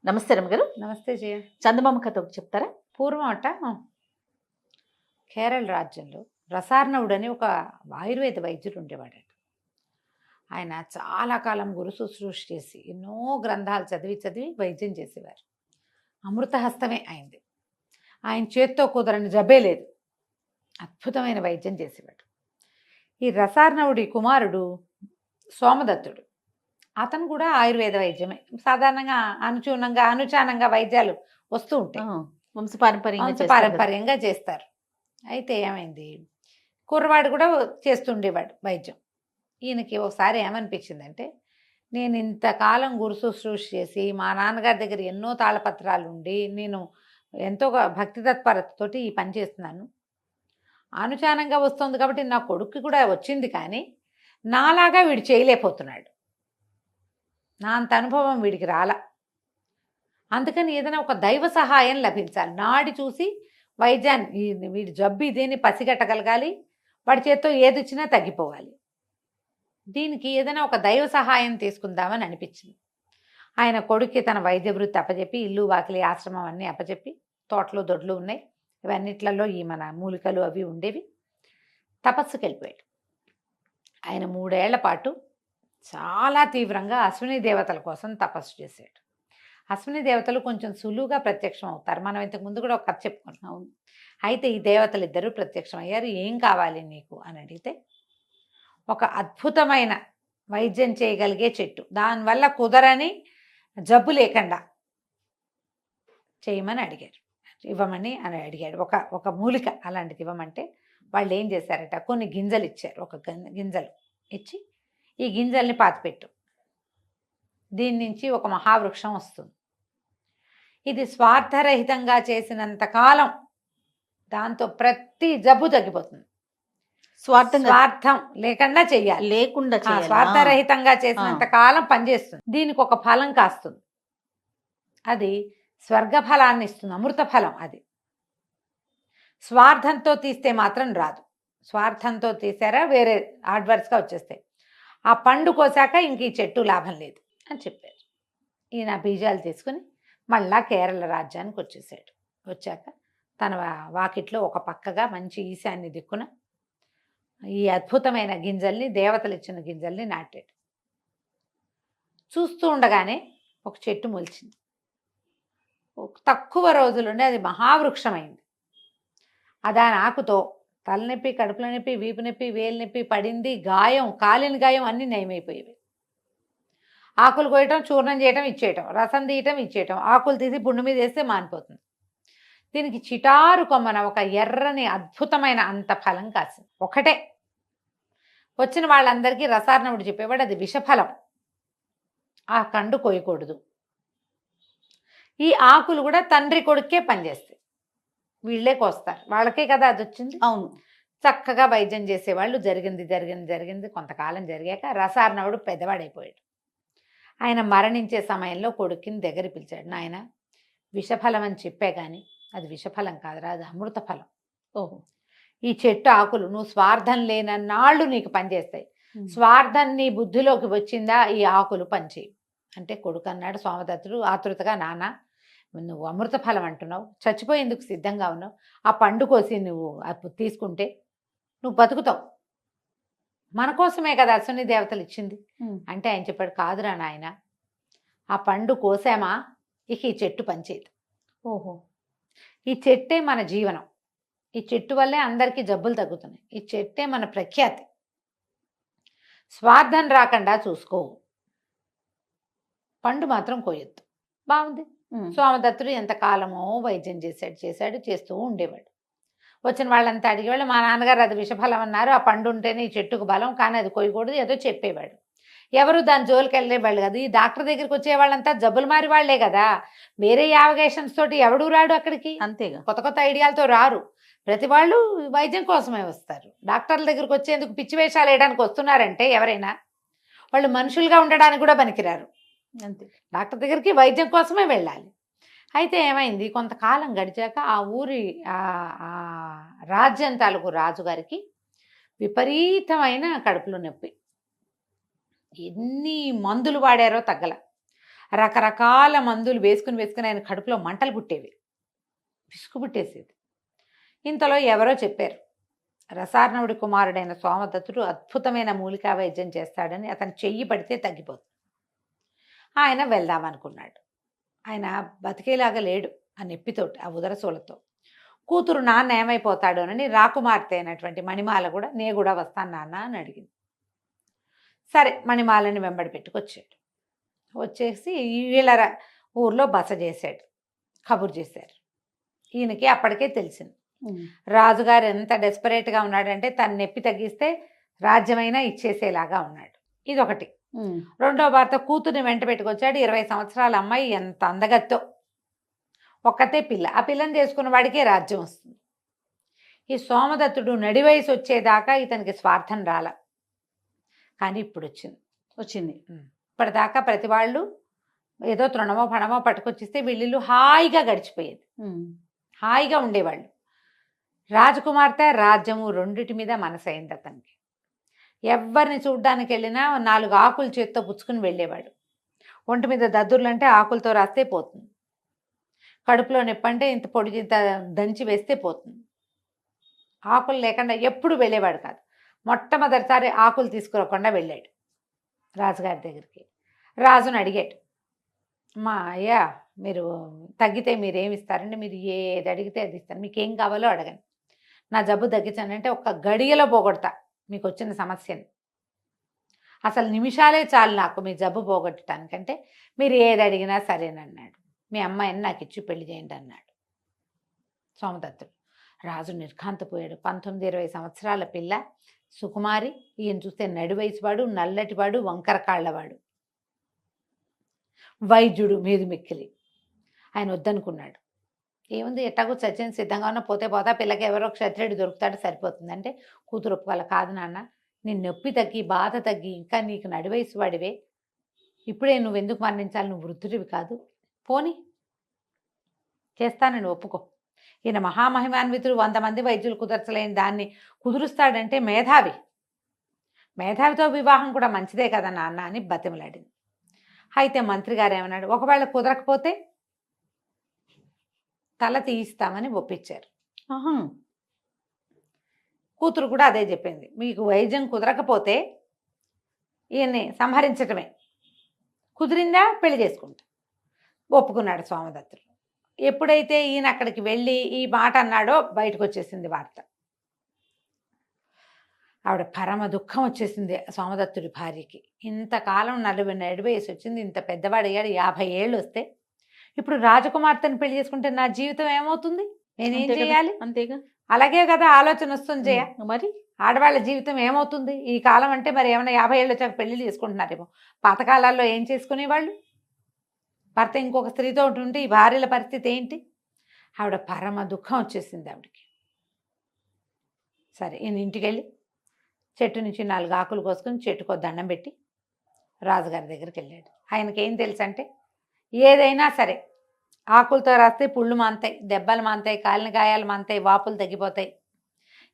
నమస్తే రమ్మగారు. నమస్తే జయ. చందమామ కథ ఒకటి చెప్తారా? పూర్వం కేరళ రాజ్యంలో రసార్ణవుడని ఒక ఆయుర్వేద వైద్యుడు ఉండేవాడట. ఆయన చాలా కాలం గురు శుశ్రూష చేసి ఎన్నో గ్రంథాలు చదివి వైద్యం చేసేవారు. అమృతహస్తమే అయింది. ఆయన చేత్తో కుదరని జబ్బే లేదు. అద్భుతమైన వైద్యం చేసేవాడు. ఈ రసార్ణవుడి కుమారుడు సోమదత్తుడు. అతను కూడా ఆయుర్వేద వైద్యమే. సాధారణంగా అనుచానంగా వైద్యాలు వస్తూ ఉంటాయి. వంశపారంపర్యంగా చేస్తారు. అయితే ఏమైంది, కుర్రవాడు కూడా చేస్తుండేవాడు వైద్యం. ఈయనకి ఒకసారి ఏమనిపించిందంటే, నేను ఇంతకాలం గురు శుశ్రూష చేసి మా నాన్నగారి దగ్గర ఎన్నో తాళపత్రాలు ఉండి నేను ఎంతో భక్తి తత్పరతతోటి ఈ పని చేస్తున్నాను. అనుచానంగా వస్తుంది కాబట్టి నా కొడుక్కి కూడా వచ్చింది, కానీ నాలాగా వీడు చేయలేకపోతున్నాడు. నా అంత అనుభవం వీడికి రాలా. అందుకని ఏదైనా ఒక దైవ సహాయం లభించాలి. నాడి చూసి వైద్యాన్ని వీడి జబ్బు ఇదేని పసిగట్టగలగాలి. వాడి చేత్తో ఏది ఇచ్చినా తగ్గిపోవాలి. దీనికి ఏదైనా ఒక దైవ సహాయం తీసుకుందామని అనిపించింది. ఆయన కొడుక్కి తన వైద్య వృత్తి అప్పచెప్పి, ఇల్లు వాకిలి ఆశ్రమం అన్నీ అప్పచెప్పి, తోటలు దొడ్లు ఉన్నాయి, ఇవన్నిట్లలో ఈ మన మూలికలు అవి ఉండేవి. తపస్సుకి వెళ్ళిపోయాడు. ఆయన 3 ఏళ్ల పాటు చాలా తీవ్రంగా అశ్విని దేవతల కోసం తపస్సు చేశాడు. అశ్విని దేవతలు కొంచెం సులువుగా ప్రత్యక్షం అవుతారు. మనం ఇంతకు ముందు కూడా ఒక కథ చెప్పుకుంటున్నాం. అయితే ఈ దేవతలు ఇద్దరు ప్రత్యక్షం అయ్యారు. ఏం కావాలి నీకు అని అడిగితే, ఒక అద్భుతమైన వైద్యం చేయగలిగే చెట్టు, దానివల్ల కుదరని జబ్బు లేకుండా చేయమని అడిగారు. ఇవ్వమని అని అడిగాడు. ఒక మూలిక అలాంటిది ఇవ్వమంటే వాళ్ళు ఏం చేశారట, కొన్ని గింజలు ఇచ్చారు. ఒక గింజలు ఇచ్చి, ఈ గింజల్ని పాతిపెట్టు, దీని నుంచి ఒక మహావృక్షం వస్తుంది. ఇది స్వార్థరహితంగా చేసినంతకాలం దాంతో ప్రతి జబ్బు తగ్గిపోతుంది. స్వార్థం లేకుండా చెయ్యాలి. స్వార్థరహితంగా చేసినంత కాలం పనిచేస్తుంది. దీనికి ఒక ఫలం కాస్తుంది. అది స్వర్గ ఫలాన్ని ఇస్తుంది, అమృత ఫలం. అది స్వార్థంతో తీస్తే మాత్రం రాదు. స్వార్థంతో తీసారా వేరే అడ్వర్స్గా వచ్చేస్తాయి. ఆ పండు కోసాక ఇంక ఈ చెట్టు లాభం లేదు అని చెప్పారు. ఈయన బీజాలు తీసుకుని మళ్ళా కేరళ రాజ్యానికి వచ్చేసాడు. వచ్చాక తన వాకిట్లో ఒక పక్కగా మంచి ఈశాన్య దిక్కున ఈ అద్భుతమైన గింజల్ని, దేవతలు ఇచ్చిన గిన్నెల్ని నాటాడు. చూస్తూ ఉండగానే ఒక చెట్టు మొలిచింది. తక్కువ రోజులుండి అది మహావృక్షమైంది. దాని ఆకుతో తలనొప్పి, కడుపుల నొప్పి, వీపు నొప్పి, వేలు నొప్పి, పడింది గాయం, కాలిన గాయం అన్నీ నయమైపోయేవి. ఆకులు కోయటం, చూర్ణం చేయటం, ఇచ్చేయటం, రసం తీయటం, ఇచ్చేయటం, ఆకులు తీసి పుండు మీద వేస్తే మానిపోతుంది. దీనికి చిటారు కొమ్మన ఒక ఎర్రని అద్భుతమైన అంత ఫలం కాసింది. ఒకటే. వచ్చిన వాళ్ళందరికీ రసార్ణవుడు చెప్పేవాడు, అది విషఫలం, ఆ కండు కోయకూడదు. ఈ ఆకులు కూడా తండ్రి కొడుకే పనిచేస్తాయి, వీళ్ళే కోస్తారు, వాళ్ళకే కదా అది వచ్చింది. అవును. చక్కగా వైద్యం చేసేవాళ్ళు. జరిగింది కొంతకాలం జరిగాక రసార్ణవుడు పెద్దవాడైపోయాడు. ఆయన మరణించే సమయంలో కొడుకుని దగ్గర పిలిచాడు. నాయన, విషఫలం అని చెప్పే కానీ అది విషఫలం కాదురా, అది అమృత ఫలం. ఓహో, ఈ చెట్టు ఆకులు నువ్వు స్వార్థం లేనన్నాళ్ళు నీకు పనిచేస్తాయి. స్వార్థం నీ బుద్ధిలోకి వచ్చిందా, ఈ ఆకులు పనిచేయి అంటే కొడుకు అన్నాడు. సోమదత్తుడు ఆతృతగా, నాన్న నువ్వు అమృత ఫలం అంటున్నావు, చచ్చిపోయేందుకు సిద్ధంగా ఉన్నావు, ఆ పండు కోసి నువ్వు అప్పుడు తీసుకుంటే నువ్వు బతుకుతావు, మన కోసమే కదా అశ్విని దేవతలు ఇచ్చింది అంటే ఆయన చెప్పాడు, కాదురా నాయన, ఆ పండు కోసామా ఇక ఈ చెట్టు పనిచేయదు. ఓహో, ఈ చెట్టే మన జీవనం, ఈ చెట్టు వల్లే అందరికీ జబ్బులు తగ్గుతున్నాయి, ఈ చెట్టే మన ప్రఖ్యాతి, స్వార్థం రాకుండా చూసుకో, పండు మాత్రం కోయొద్దు. బాగుంది. సోమదత్తుడు ఎంతకాలమో వైద్యం చేస్తూ ఉండేవాడు. వచ్చిన వాళ్ళంతా అడిగేవాళ్ళు, మా నాన్నగారు అది విషఫలం అన్నారు, ఆ పండు ఉంటేనే ఈ చెట్టుకు బలం, కానీ అది కోయకూడదు, ఏదో చెప్పేవాడు. ఎవరు దాని జోలికి వెళ్ళేవాళ్ళు కదా. ఈ డాక్టర్ దగ్గరికి వచ్చే వాళ్ళంతా జబ్బులు మారి వాళ్లే కదా, వేరే యావగేషన్స్ తోటి ఎవడు రాడు అక్కడికి. అంతేగా, కొత్త ఐడియాలతో రారు. ప్రతి వాళ్ళు వైద్యం కోసమే వస్తారు. డాక్టర్ల దగ్గరికి వచ్చేందుకు పిచ్చి వేషాలు వేయడానికి వస్తున్నారంటే ఎవరైనా వాళ్ళు మనుషులుగా ఉండడానికి కూడా పనికిరారు. అంతే, డాక్టర్ దగ్గరికి వైద్యం కోసమే వెళ్ళాలి. అయితే ఏమైంది, కొంతకాలం గడిచాక ఆ ఊరి రాజ్యం తాలూకు రాజుగారికి విపరీతమైన కడుపులో నొప్పి, ఎన్ని మందులు వాడారో తగ్గల. రకరకాల మందులు వేసుకుని ఆయన కడుపులో మంటలు పుట్టేవి, విసుగు పుట్టేసేది. ఇంతలో ఎవరో చెప్పారు, రసార్ణవుడి కుమారుడైన సోమదత్తుడు అద్భుతమైన మూలికా వైద్యం చేస్తాడని, అతను చెయ్యి పడితే తగ్గిపోతుంది. ఆయన వెళ్దామనుకున్నాడు. ఆయన బతికేలాగా లేడు ఆ నొప్పితోటి, ఆ ఉదరసూలతో. కూతురు నాన్న ఏమైపోతాడు అని రాకుమార్తె అయినటువంటి మణిమాల కూడా, నే కూడా వస్తాను నాన్న అని అడిగింది. సరే మణిమాలని వెంబడి పెట్టుకొచ్చాడు. వచ్చేసి వీళ్ళ ఊర్లో బస చేశాడు. కబురు చేశారు. ఈయనకి అప్పటికే తెలిసింది రాజుగారు ఎంత డెస్పరేట్గా ఉన్నాడంటే తన నొప్పి తగ్గిస్తే రాజ్యమైనా ఇచ్చేసేలాగా ఉన్నాడు. ఇదొకటి. రెండో భర్త కూతుర్ని వెంట పెట్టుకొచ్చాడు. 20 సంవత్సరాల అమ్మాయి, ఎంత అందగత్తో, ఒక్కతే పిల్ల. ఆ పిల్లని చేసుకున్న వాడికే రాజ్యం వస్తుంది. ఈ సోమదత్తుడు నడి వయసు వచ్చేదాకా ఇతనికి స్వార్థం రాల, కానీ ఇప్పుడు వచ్చింది. ఇప్పటిదాకా ప్రతి వాళ్ళు ఏదో తృణమో పణమో పట్టుకొచ్చిస్తే వీళ్ళు హాయిగా గడిచిపోయేది, హాయిగా ఉండేవాళ్ళు. రాజకుమార్తె రాజ్యము రెండిటి మీద మనసైంది అతనికి. ఎవరిని చూడ్డానికి వెళ్ళినా 4 ఆకులు చేత్తో పుచ్చుకుని వెళ్ళేవాడు. ఒంటి మీద దద్దుర్లంటే ఆకులతో రాస్తే పోతుంది, కడుపులో నొప్పంటే ఇంత పొడి ఇంత దంచి వేస్తే పోతుంది. ఆకులు లేకుండా ఎప్పుడు వెళ్ళేవాడు కాదు. మొట్టమొదటిసారి ఆకులు తీసుకురాకుండా వెళ్ళాడు రాజుగారి దగ్గరికి. రాజును అడిగాడు, మా అయ్యా మీరు తగ్గితే మీరేమి ఇస్తారంటే, మీరు ఏది అడిగితే అది ఇస్తాను, మీకు ఏం కావాలో అడగండి, నా జబ్బు తగ్గించానంటే ఒక్క గడియలో పోగొడతా మీకు వచ్చిన సమస్యని. అసలు నిమిషాలే చాలు నాకు మీ జబ్బు పోగొట్టడానికంటే, మీరు ఏది అడిగినా సరేనన్నాడు. మీ అమ్మాయిని నాకు ఇచ్చి పెళ్లి చేయండి అన్నాడు సోమదత్తుడు. రాజు నిర్ఘాంతపోయాడు. 19-20 సంవత్సరాల పిల్ల, సుకుమారి. ఈయన చూస్తే నడి వయసువాడు, నల్లటివాడు, వంకర కాళ్ళవాడు, వైద్యుడు మీది మిక్కిలి. ఆయన వద్దనుకున్నాడు. ఏముంది, ఎట్టాగో చచ్చిన సిద్ధంగా ఉన్న, పోతే పోతా, పిల్లకి ఎవరో క్షత్రియుడు దొరుకుతాడు సరిపోతుంది అంటే, కూతురు ఒప్పుకోవాలి. కాదు నాన్న, నీ నొప్పి తగ్గి బాధ తగ్గి ఇంకా నీకు నడి వయసు వాడివే, ఇప్పుడే నువ్వు ఎందుకు మరణించాలి, నువ్వు వృద్ధుడివి కాదు, పోని చేస్తానని ఒప్పుకో. ఈయన మహామహిమాన్వితుడు, 100 మంది వైద్యులు కుదర్చలేని దాన్ని కుదురుస్తాడంటే మేధావి, మేధావితో వివాహం కూడా మంచిదే కదా నాన్న అని బతిమలాడింది. అయితే మంత్రి గారు ఏమన్నాడు, ఒకవేళ కుదరకపోతే తల తీయిస్తామని ఒప్పించారు. కూతురు కూడా అదే చెప్పింది, మీకు వైద్యం కుదరకపోతే ఈయన్ని సంహరించటమే, కుదిరిందా పెళ్లి చేసుకుంటా. ఒప్పుకున్నాడు సోమదత్తుడు. ఎప్పుడైతే ఈయన అక్కడికి వెళ్ళి ఈ మాట అన్నాడో బయటకు వచ్చేసింది వార్త. ఆవిడ పరమ దుఃఖం వచ్చేసింది సోమదత్తుడి భార్యకి. ఇంతకాలం 40 వయసు వచ్చింది, ఇంత పెద్దవాడయ్యాడు, 50 ఏళ్ళు వస్తే ఇప్పుడు రాజకుమార్తెను పెళ్లి చేసుకుంటే నా జీవితం ఏమవుతుంది, నేనేం చేయాలి? అంతేగా, అలాగే కదా ఆలోచన వస్తుంది జయ. మరి ఆడవాళ్ళ జీవితం ఏమవుతుంది ఈ కాలం అంటే? మరి ఏమైనా 50 ఏళ్ళు వచ్చాక పెళ్లి చేసుకుంటున్నారేమో. పాతకాలాల్లో ఏం చేసుకునేవాళ్ళు? భర్త ఇంకొక స్త్రీతో ఉంటే ఈ భార్యల పరిస్థితి ఏంటి? ఆవిడ పరమ దుఃఖం వచ్చేసింది ఆవిడకి. సరే ఈయన ఇంటికి వెళ్ళి చెట్టు నుంచి 4 ఆకులు కోసుకొని చెట్టుకో దండం పెట్టి రాజుగారి దగ్గరికి వెళ్ళాడు. ఆయనకి ఏం తెలుసు అంటే, ఏదైనా సరే ఆకులతో రాస్తే పుళ్ళు మాంతాయి, దెబ్బలు మాంతాయి, కాలిన గాయాలు మాంతాయి, వాపులు తగ్గిపోతాయి.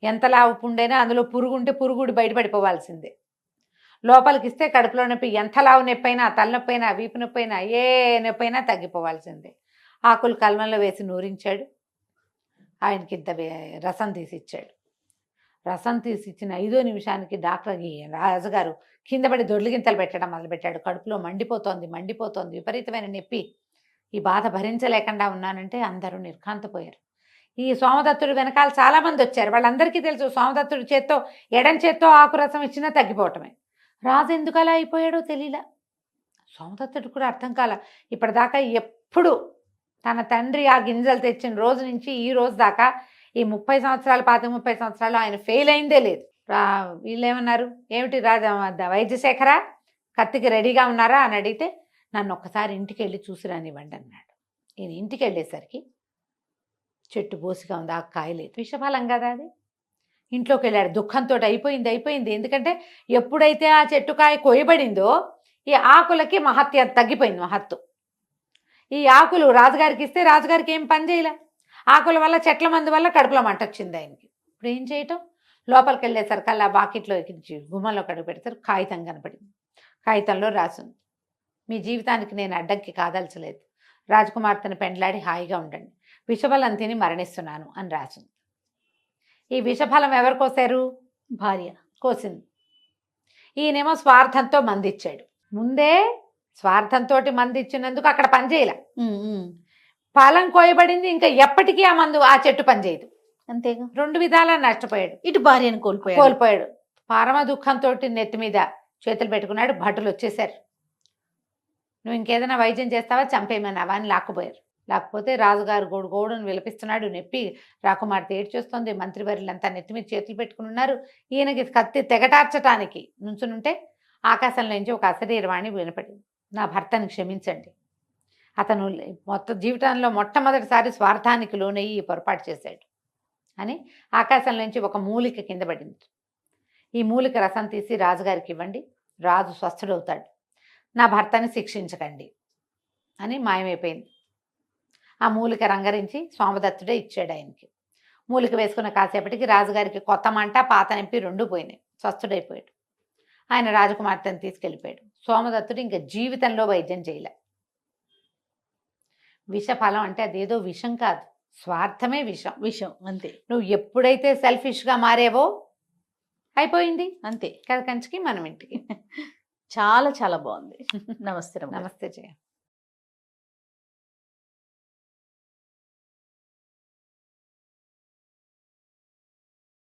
ఎంతలా పుండైనా అందులో పురుగుంటే పురుగుడు బయటపడిపోవాల్సిందే. లోపలికి ఇస్తే కడుపులో నొప్పి, ఎంత లావు నొప్పి అయినా, తలనొప్పి అయినా, వీపు నొప్పి అయినా, ఏ నొప్పి అయినా తగ్గిపోవాల్సిందే. ఆకులు కల్మంలో వేసి నూరించాడు. ఆయనకి ఇంత రసం తీసి ఇచ్చాడు. రసం తీసి ఇచ్చిన 5వ నిమిషానికి డాక్టర్కి రాజుగారు కింద పడి దొర్లిగింతలు పెట్టడం మొదలుపెట్టాడు. కడుపులో మండిపోతోంది, విపరీతమైన నొప్పి, ఈ బాధ భరించలేకుండా ఉన్నానంటే అందరూ నిర్ఘాంతపోయారు. ఈ సోమదత్తుడు వెనకాల చాలామంది వచ్చారు. వాళ్ళందరికీ తెలుసు సోమదత్తుడి చేత్తో, ఎడం చేత్తో ఆకు రసం ఇచ్చినా తగ్గిపోవటమే. రాజు ఎందుకు అలా అయిపోయాడో తెలియలా. సోమదత్తుడు కూడా అర్థం కాల. ఇప్పటిదాకా ఎప్పుడు తన తండ్రి ఆ గింజలు తెచ్చిన రోజు నుంచి ఈ రోజు దాకా ఈ 30 సంవత్సరాలు 30 సంవత్సరాలు ఆయన ఫెయిల్ అయిందే లేదు. వీళ్ళు ఏమన్నారు, ఏమిటి వైద్యశేఖర కత్తికి రెడీగా ఉన్నారా అని అడిగితే, నన్ను ఒక్కసారి ఇంటికి వెళ్ళి చూసి రానివ్వండి అన్నాడు. ఈయన ఇంటికి వెళ్ళేసరికి చెట్టు బోసిగా ఉంది, ఆ కాయ లేదు. విషఫలం కదా అది. ఇంట్లోకి వెళ్ళాడు. దుఃఖంతో అయిపోయింది. ఎందుకంటే ఎప్పుడైతే ఆ చెట్టు కాయ కోయబడిందో ఈ ఆకులకి మహత్యం తగ్గిపోయింది, మహత్తు. ఈ ఆకులు రాజుగారికి ఇస్తే రాజుగారికి ఏం పని చేయలే. ఆకుల వల్ల, చెట్ల మందు వల్ల కడుపులో మంట వచ్చింది ఆయనకి. ఇప్పుడు ఏం చేయటం? లోపలికి వెళ్ళేసరికి అలా బాకెట్లో ఎక్కించి గుమ్మంలో కడుగు పెడతారు. కాగితం కనపడింది. కాగితంలో రాసింది, మీ జీవితానికి నేను అడ్డంకి కాదల్చలేదు. రాజకుమార్తెను పెండ్లాడి హాయిగా ఉండండి. విషఫలం తిని మరణిస్తున్నాను అని రాసింది. ఈ విషఫలం ఎవరు కోసారు? భార్య కోసింది. ఈయనేమో స్వార్థంతో మందిచ్చాడు. ముందే స్వార్థంతో మందిచ్చినందుకు అక్కడ పనిచేయలే. ఫలం కోయబడింది, ఇంకా ఎప్పటికీ ఆ మందు ఆ చెట్టు పనిచేయదు. అంతేగా, 2 విధాలా నష్టపోయాడు. ఇటు భార్యను కోల్పోయాడు. పరమ దుఃఖంతో నెత్తి మీద చేతులు పెట్టుకున్నాడు. భటులు వచ్చేసారు. నువ్వు ఇంకేదైనా వైద్యం చేస్తావా, చంపేయమన్నావా అని లాక్కుపోయారు. లేకపోతే రాజుగారు గోడును విలపిస్తున్నాడు. నొప్పి రాకుమార్తె ఏడ్చేస్తుంది. మంత్రివర్యులంతా నెత్తి మీద చేతులు పెట్టుకుని ఉన్నారు. ఈయనకి కత్తి తెగటార్చటానికి నుంచునుంటే ఆకాశంలో నుంచి ఒక అశరీరవాణి వినపడింది. నా భర్తని క్షమించండి, అతను మొత్తం జీవితంలో మొట్టమొదటిసారి స్వార్థానికి లోనయ్యి పొరపాటు చేశాడు అని ఆకాశం నుంచి ఒక మూలిక కింద పడింది. ఈ మూలిక రసం తీసి రాజుగారికి ఇవ్వండి, రాజు స్వస్థుడవుతాడు. నా భర్తని శిక్షించకండి అని మాయమైపోయింది. ఆ మూలిక రంగరించి సోమదత్తుడే ఇచ్చాడు ఆయనకి. మూలిక వేసుకున్న కాసేపటికి రాజుగారికి కొత్త మంట పాత నొప్పి 2 పోయినాయి. స్వస్థుడైపోయాడు. ఆయన రాజకుమార్తెను తీసుకెళ్ళిపోయాడు. సోమదత్తుడు ఇంకా జీవితంలో వైద్యం చేయలే. విషఫలం అంటే అదేదో విషం కాదు, స్వార్థమే విషం. అంతే. నువ్వు ఎప్పుడైతే సెల్ఫిష్గా మారేవో అయిపోయింది అంతే. కథ కంచికి మనం ఇంటికి. చాలా చాలా బాగుంది. నమస్తే. నమస్తే జయ.